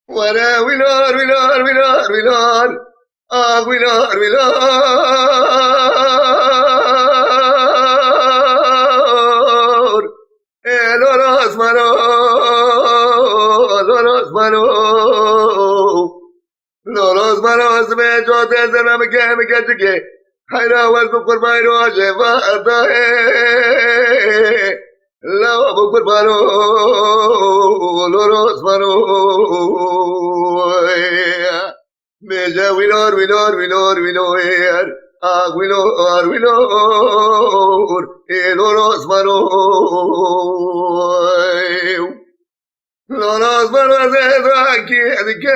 ورا ويلار ويلار ويلار ويلار ويلار ويلار لوراس مانو لوراس مانو لوراس مانو اسمه جو تیزه نمکه مکه چکه حیرا والکو قربان رو جوا ادا ہے لا ابو قربانو لوراس مانو Meja wilor wilor wilor wilor wilor wilor loros mano loros mano de aquí de que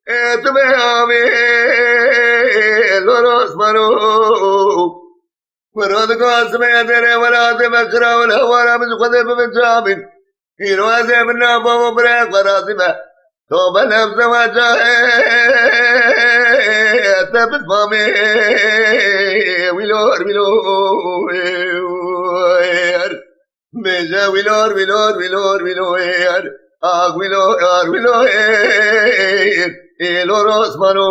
et me ame loros mano وراد قاسم يدري ولا تبكر ولا من خذ من جامد يروز من نابو بريق وراسمه توب نفس وجاء تبت مامي ويلور ويلور ميجا ويلور ويلور ويلور ويلور ويلور ويلور لوروس مانو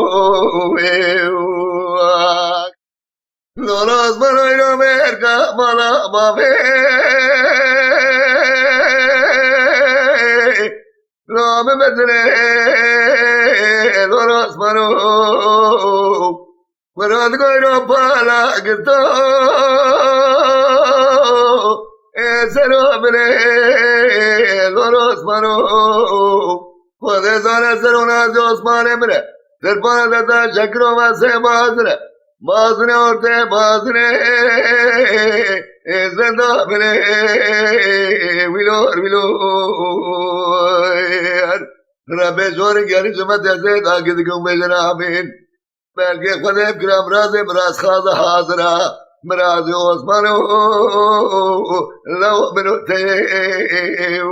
لوروس مانو ينو ميركا مالا مامي No me meteré loros mano pero algo no para que todo ese nombre loros mano puedes hacer una dos manembre del para de chakro más se madre orte madre ese nombre wilor ربي زورك يعني سمعت يا زيد أكدكم بجنا آمين بلقي خذيب كلام رازي براس خاضة حاضرة مرازي عثمانو لو منو تيو